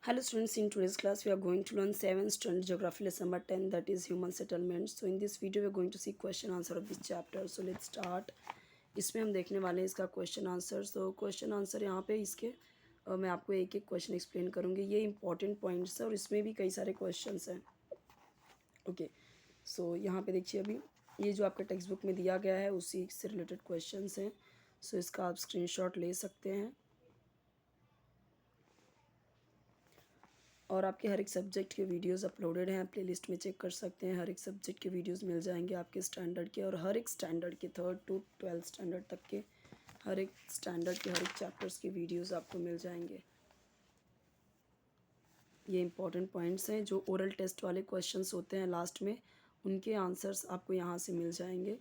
Hello students, in today's class we are going to learn 7th standard geography lesson number 10, that is human settlements. So in this video we are going to see question answer of this chapter. So let's start. इसमें हम देखने वाले हैं इसका question answer. So question answer यहाँ पे इसके मैं आपको एक एक क्वेश्चन एक्सप्लेन करूँगी. ये इंपॉर्टेंट पॉइंट्स है और इसमें भी कई सारे क्वेश्चंस हैं. ओके, सो यहाँ पे देखिए अभी ये जो आपके टेक्स्ट बुक में दिया गया है उसी से रिलेटेड क्वेश्चंस हैं. सो इसका आप स्क्रीनशॉट ले सकते हैं और आपके हर एक सब्जेक्ट के वीडियोस अपलोडेड हैं, प्लेलिस्ट में चेक कर सकते हैं. हर एक सब्जेक्ट के वीडियोस मिल जाएंगे आपके स्टैंडर्ड के, और हर एक स्टैंडर्ड के 3rd to 12th स्टैंडर्ड तक के हर एक स्टैंडर्ड के हर एक चैप्टर्स के वीडियोस आपको मिल जाएंगे. ये इंपॉर्टेंट पॉइंट्स हैं. जो ओरल टेस्ट वाले क्वेश्चंस होते हैं लास्ट में, उनके आंसर्स आपको यहाँ से मिल जाएंगे.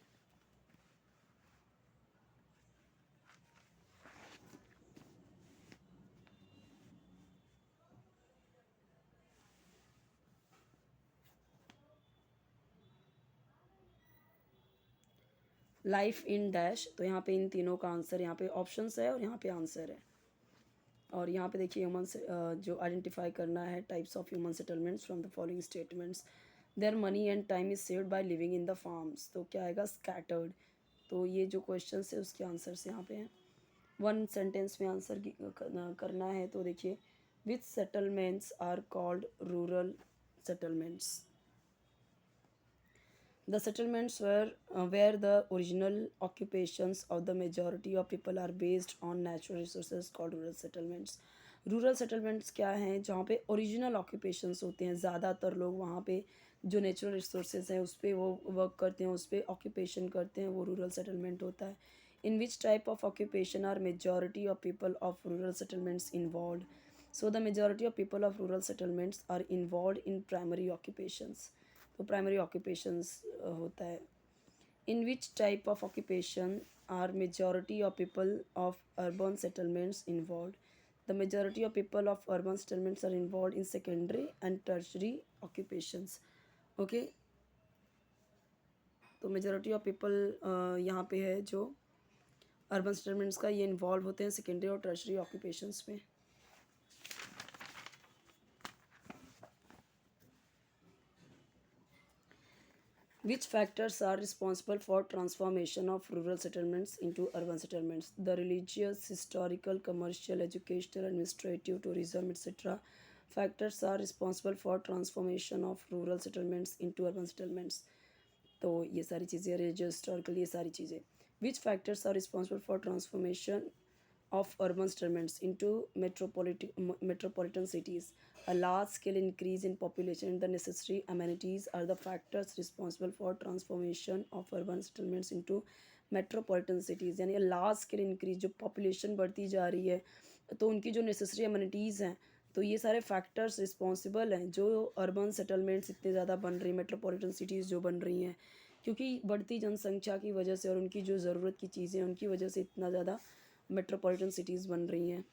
लाइफ इन डैश, तो यहाँ पे इन तीनों का आंसर यहाँ पे ऑप्शंस है और यहाँ पे आंसर है. और यहाँ पे देखिए ह्यूमन जो आइडेंटिफाई करना है types of human settlements from the following statements. Their money and time is saved by living in the farms, तो क्या आएगा स्कैटर्ड. तो ये जो क्वेश्चन है उसके आंसर्स यहाँ पे हैं. वन सेंटेंस में आंसर करना है. तो देखिए which settlements are called rural settlements. The settlements were where the original occupations of the majority of people are based on natural resources called rural settlements. Rural settlements क्या हैं? जहाँ पे original occupations होते हैं, ज़्यादातर लोग वहाँ पे जो नेचुरल रिसोर्सेज हैं उस पर वो वर्क करते हैं, उस पर ऑक्यूपेशन करते हैं, वो रूरल सेटलमेंट होता है. In which type of occupation are majority of people of rural settlements involve. So the majority of people of rural settlements are involve in primary occupations. तो प्राइमरी ऑक्यूपेशंस होता है. In which type of occupation are majority of people of urban settlements involve. The majority of people of urban settlements are involve in secondary and tertiary occupations. Okay, तो majority of people यहाँ पे है जो urban settlements का, ये involve होते हैं secondary और टर्शरी ऑक्यूपेशंस में. Which factors are responsible for transformation of rural settlements into urban settlements? The religious, historical, commercial, educational, administrative, tourism, etc. factors are responsible for transformation of rural settlements into urban settlements. तो ये सारी चीज़ें, religious, historical, ये सारी चीज़ें. Which factors are responsible for transformation of urban settlements into metropolitan cities? A large scale increase in population and the necessary amenities are the factors responsible for transformation of urban settlements into metropolitan cities. यानी large scale increase, जो population बढ़ती जा रही है तो उनकी जो necessary amenities हैं, तो ये सारे फैक्टर्स रिस्पॉन्सिबल हैं जो अर्बन सेटलमेंट्स इतने ज़्यादा बन रही, मेट्रोपॉलिटन सिटीज़ जो बन रही हैं, क्योंकि बढ़ती जनसंख्या की वजह से और उनकी जो ज़रूरत की चीज़ें हैं उनकी वजह से इतना ज़्यादा मेट्रोपॉलिटन सिटीज़ बन रही हैं.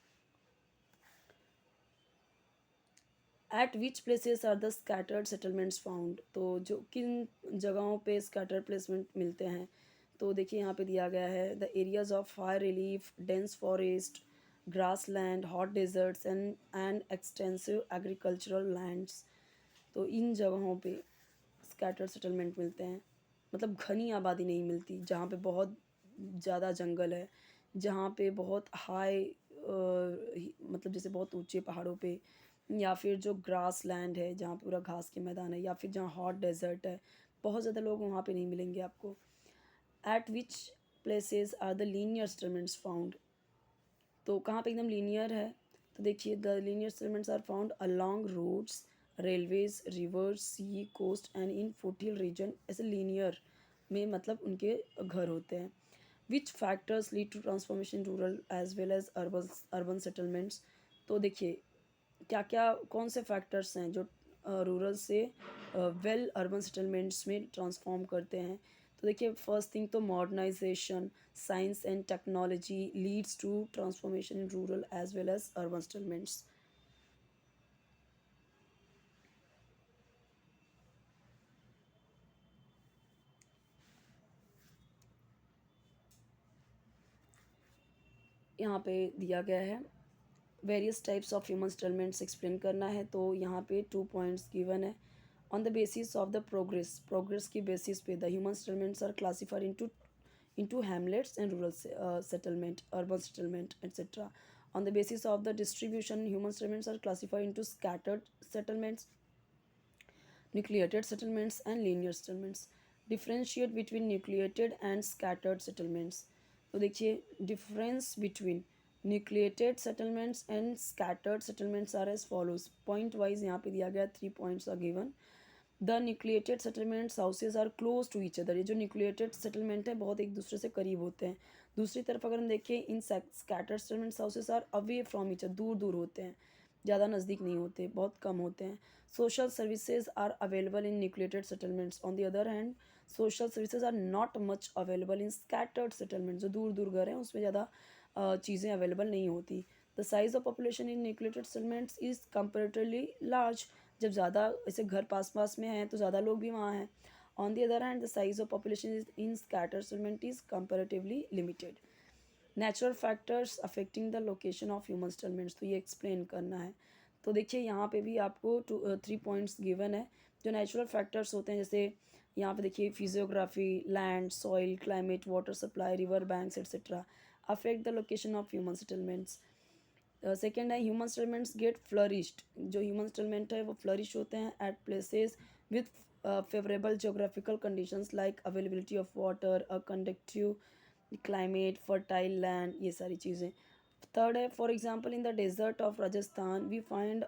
At which places are the scattered settlements found. तो जो किन जगहों पे स्कैटर्ड प्लेसमेंट मिलते हैं, तो देखिए यहाँ पे दिया गया है the areas of high relief, dense forest, grassland, hot deserts and extensive agricultural lands. तो इन जगहों पे स्कैटर्ड सेटलमेंट मिलते हैं. मतलब घनी आबादी नहीं मिलती, जहाँ पे बहुत ज़्यादा जंगल है, जहाँ पे बहुत हाई मतलब जैसे बहुत ऊंचे पहाड़ों पे, या फिर जो ग्रास लैंड है जहाँ पूरा घास के मैदान है, या फिर जहाँ हॉट डेजर्ट है, बहुत ज़्यादा लोग वहाँ पे नहीं मिलेंगे आपको. At which places are the linear settlements found. तो कहाँ पे एकदम लीनियर है, तो देखिए the linear settlements are found along roads, railways, rivers, sea, coast and in foothill region. ऐसे लीनियर में मतलब उनके घर होते हैं. Which factors lead to transformation rural as well as urban urban settlements. तो देखिए क्या क्या कौन से फैक्टर्स हैं जो रूरल से वेल अर्बन सेटलमेंट्स में ट्रांसफॉर्म करते हैं. तो देखिए फर्स्ट थिंग तो modernisation, science and technology leads to transformation in rural as well as urban settlements. यहाँ पे दिया गया है various types of human settlements explain करना है। तो यहाँ पे 2 पॉइंट्स गिवन है। On the basis of the progress की बेसिस पे the human settlements are classified into hamlets and rural settlement, urban settlement, etc. On the basis of the distribution, human settlements are classified into scattered settlements, nucleated settlements, and linear settlements. Differentiate between nucleated and scattered settlements. तो देखिए difference between nucleated settlements and scattered settlements are as follows. Point wise यहाँ पे दिया गया 3 points are given. The nucleated settlements houses are close to each other. ये जो nucleated settlement है बहुत एक दूसरे से करीब होते हैं। दूसरी तरफ अगर हम देखें in scattered settlements houses are away from each other, दूर दूर होते हैं, ज़्यादा नज़दीक नहीं होते, बहुत कम होते हैं। Social services are available in nucleated settlements. On the other hand social services are not much available in scattered settlement. जो दूर दूर घर हैं उसमें ज़्यादा चीज़ें अवेलेबल नहीं होती। The size of population in nucleated settlements is comparatively large. जब ज़्यादा ऐसे घर पास पास में हैं तो ज़्यादा लोग भी वहाँ हैं। On the other hand the size of population is in scattered settlement is comparatively limited. Natural factors affecting the location of human settlements, तो ये एक्सप्लेन करना है। तो देखिए यहाँ पे भी आपको 3 पॉइंट्स गिवन है। जो नेचुरल फैक्टर्स होते हैं जैसे यहाँ पे देखिए physiography, land, soil, climate, water supply, river banks et cetera affect the location of human settlements. Second है ह्यूमन सेटलमेंट्स गेट फ्लरिश्ड। जो ह्यूमन सेटलमेंट है वो फ्लरिश होते हैं at places with favourable geographical conditions like availability of water, a conductive climate, fertile land, ये सारी चीज़ें। Third है for example in the desert of Rajasthan we find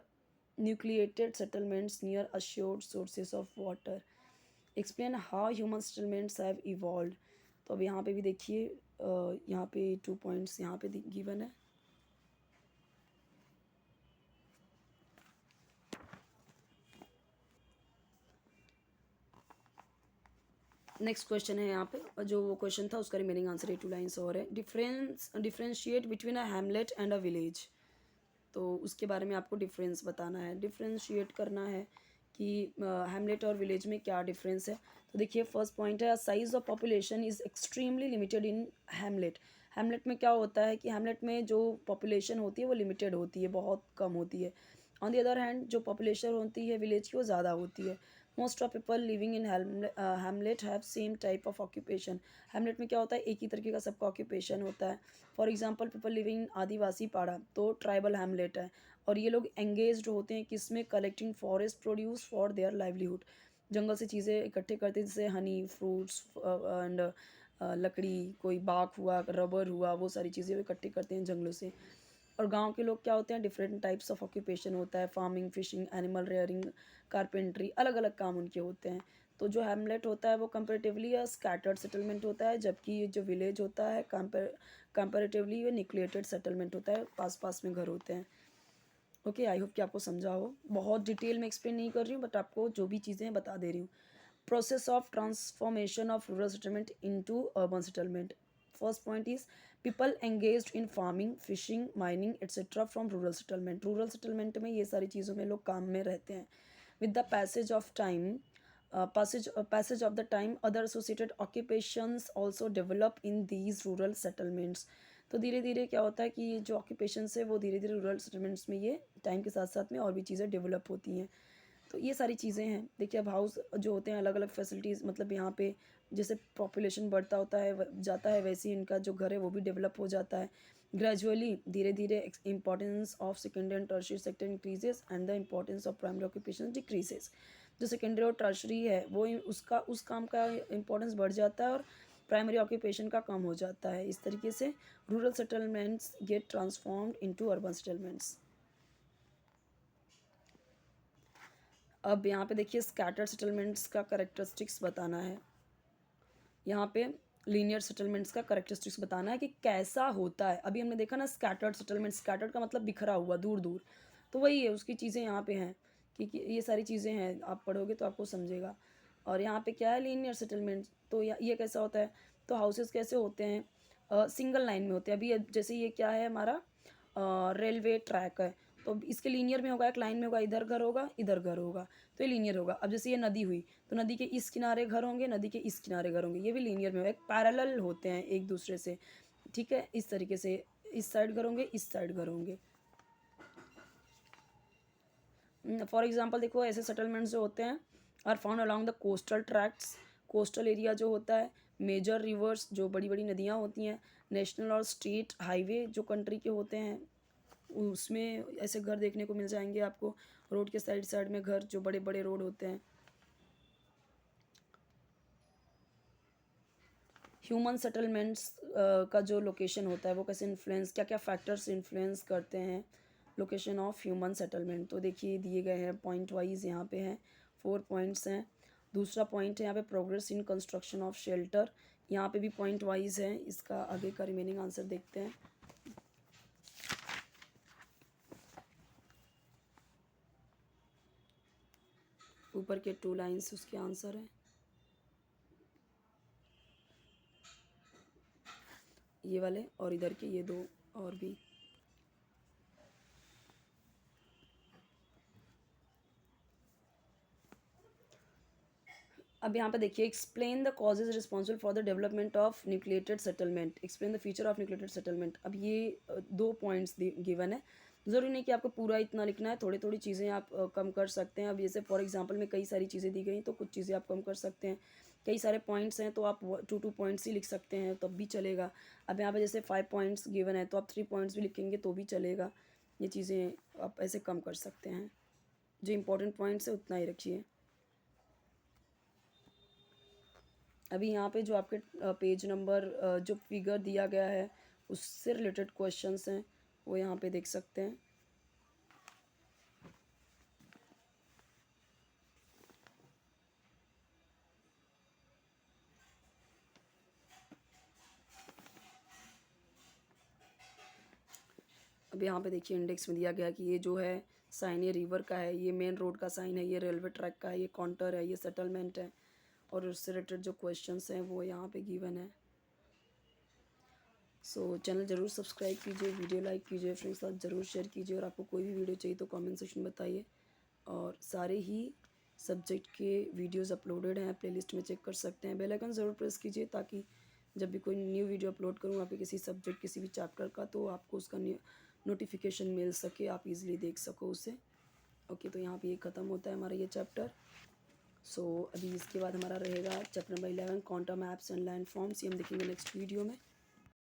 nucleated settlements near assured sources of water. Explain how human settlements have evolve. तो अब यहाँ पे भी देखिए यहाँ पे 2 पॉइंट्स यहाँ पे गिवन है। नेक्स्ट क्वेश्चन है यहाँ पे, जो वो क्वेश्चन था उसका रिमेनिंग आंसर ये 2 लाइन्स और है। Differentiate between a Hamlet and a village. तो उसके बारे में आपको डिफरेंस बताना है, डिफरेंशिएट करना है कि हैमलेट और विलेज में क्या डिफरेंस है। तो देखिए फर्स्ट पॉइंट है size of population is extremely limited in Hamlet. Hamlet में क्या होता है कि हैमलेट में जो पॉपुलेशन होती है वो लिमिटेड होती है, बहुत कम होती है। ऑन द अदर हैंड जो पॉपुलेशन होती है विलेज की वो ज़्यादा होती है। Most of people living in Hamlet have same type of occupation. Hamlet में क्या होता है एक ही तरीके का सबका ऑक्यूपेशन होता है। For example people living in Adivasi pada, तो ट्राइबल हैमलेट है और ये लोग एंगेज्ड होते हैं किसमें, collecting forest produce for their livelihood. जंगल से चीज़ें इकट्ठे करते हैं जैसे हनी, फ्रूट्स एंड लकड़ी, कोई बाग हुआ, रबर हुआ, वो सारी चीज़ें वो इकट्ठे करते हैं जंगलों से। और गांव के लोग क्या होते हैं डिफरेंट टाइप्स ऑफ ऑक्यूपेशन होता है, farming, fishing, animal rearing, carpentry, अलग अलग काम उनके होते हैं। तो जो हैमलेट होता है वो कंपेरेटिवली स्कैटर्ड सेटलमेंट होता है, जबकि ये जो विलेज होता है कंपेरेटिवली ये न्यूक्लिएटेड सेटलमेंट होता है, पास पास में घर होते हैं। ओके, आई होप कि आपको समझा हो। बहुत डिटेल में एक्सप्लेन नहीं कर रही हूँ बट आपको जो भी चीज़ें हैं बता दे रही हूँ। Process of transformation of rural settlement into urban settlement. First point is people engaged in farming, fishing, mining etcetera from rural settlement. Rural settlement में ये सारी चीज़ों में लोग काम में रहते हैं। With the passage of time passage of the time other associated occupations also develop in these rural settlements। तो धीरे धीरे क्या होता है कि ये जो ऑक्यूपेशंस है वो धीरे धीरे रूरल सेटलमेंट्स में ये टाइम के साथ साथ में और भी चीज़ें डेवलप होती हैं। तो ये सारी चीज़ें हैं। देखिए अब हाउस जो होते हैं अलग अलग फैसिलिटीज़, मतलब यहाँ पे जैसे पॉपुलेशन बढ़ता होता है जाता है वैसे ही इनका जो घर है वो भी डेवलप हो जाता है ग्रेजुअली। धीरे धीरे importance of secondary and tertiary sector increases and the importance of primary occupation decreases. जो सेकेंडरी और टर्शरी है वो उसका उस काम का इंपॉर्टेंस बढ़ जाता है और प्राइमरी ऑक्यूपेशन का कम हो जाता है। इस तरीके से rural settlements get transformed into urban settlements. अब यहाँ पे देखिए स्कैटर्ड सेटलमेंट्स का करेक्टरिस्टिक्स बताना है। यहाँ पे लीनियर सेटलमेंट्स का करेक्टरिस्टिक्स बताना है कि कैसा होता है। अभी हमने देखा ना स्कैटर्ड सेटलमेंट, स्कैटर्ड का मतलब बिखरा हुआ, दूर दूर, तो वही है उसकी चीज़ें यहाँ पे हैं कि ये सारी चीज़ें हैं, आप पढ़ोगे तो आपको समझेगा। और यहाँ पे क्या है लीनियर सेटलमेंट, तो ये कैसा होता है, तो हाउसेस कैसे होते हैं सिंगल लाइन में होते हैं। अभी जैसे ये क्या है हमारा रेलवे ट्रैक है, तो इसके लीनियर में होगा, एक लाइन में होगा, इधर घर होगा इधर घर होगा, तो ये लीनियर होगा। अब जैसे ये नदी हुई तो नदी के इस किनारे घर होंगे, नदी के इस किनारे घर होंगे, ये भी लीनियर में होगा, एक पैरेलल होते हैं एक दूसरे से। ठीक है, इस तरीके से इस साइड घर होंगे इस साइड घर होंगे। फॉर एग्जांपल देखो ऐसे सेटलमेंट्स जो होते हैं are found along the coastal tracts, coastal area जो होता है, मेजर रिवर्स जो बड़ी बड़ी नदियाँ होती हैं, नेशनल और स्टेट हाईवे जो कंट्री के होते हैं उसमें ऐसे घर देखने को मिल जाएंगे आपको, रोड के साइड साइड में घर जो बड़े बड़े रोड होते हैं। ह्यूमन सेटलमेंट्स का जो लोकेशन होता है वो कैसे इन्फ्लुएंस, क्या क्या फैक्टर्स इन्फ्लुएंस करते हैं लोकेशन ऑफ ह्यूमन सेटलमेंट। तो देखिए दिए गए हैं पॉइंट वाइज, यहाँ पे हैं 4 पॉइंट्स हैं। दूसरा पॉइंट है यहाँ पे progress in construction of shelter, यहाँ पे भी पॉइंट वाइज है। इसका आगे का रिमेनिंग आंसर देखते हैं। ऊपर के 2 लाइन्स उसके आंसर हैं, ये वाले और इधर के ये 2 और भी। अब यहाँ पे देखिए explain the causes responsible for the development of nucleated settlement, explain the feature of nucleated settlement. अब ये 2 पॉइंट्स गिवन है, ज़रूरी नहीं कि आपको पूरा इतना लिखना है, थोड़ी थोड़ी चीज़ें आप कम कर सकते हैं। अब जैसे फॉर एग्जांपल में कई सारी चीज़ें दी गई तो कुछ चीज़ें आप कम कर सकते हैं, कई सारे पॉइंट्स हैं तो आप 2 पॉइंट्स ही लिख सकते हैं तब भी चलेगा। अब यहाँ पे जैसे 5 पॉइंट्स गिवन है तो आप 3 पॉइंट्स भी लिखेंगे तो भी चलेगा। ये चीज़ें आप ऐसे कम कर सकते हैं, जो इंपॉर्टेंट पॉइंट्स है उतना ही रखिए। अभी यहाँ पे जो आपके पेज नंबर जो फिगर दिया गया है उससे रिलेटेड क्वेश्चंस हैं वो यहाँ पे देख सकते हैं। अब यहाँ पे देखिए इंडेक्स में दिया गया है कि ये जो है साइन ये रिवर का है, ये मेन रोड का साइन है, ये रेलवे ट्रैक का है, ये काउंटर है, ये सेटलमेंट है, और उससे रिलेटेड जो क्वेश्चंस हैं वो यहाँ पे गिवन है। सो चैनल ज़रूर सब्सक्राइब कीजिए, वीडियो लाइक कीजिए, फ्रेंड्स के साथ ज़रूर शेयर कीजिए, और आपको कोई भी वीडियो चाहिए तो कमेंट सेक्शन में बताइए। और सारे ही सब्जेक्ट के वीडियोस अपलोडेड हैं, प्लेलिस्ट में चेक कर सकते हैं। बेल आइकन ज़रूर प्रेस कीजिए ताकि जब भी कोई न्यू वीडियो अपलोड करूँ आपके किसी सब्जेक्ट किसी भी चैप्टर का तो आपको उसका नोटिफिकेशन मिल सके, आप इजीली देख सको उसे। ओके, तो यहाँ पे ये ख़त्म होता है हमारा ये चैप्टर। सो अभी इसके बाद हमारा रहेगा chapter number 11 quantum apps and land forms, ये हम देखेंगे नेक्स्ट वीडियो में।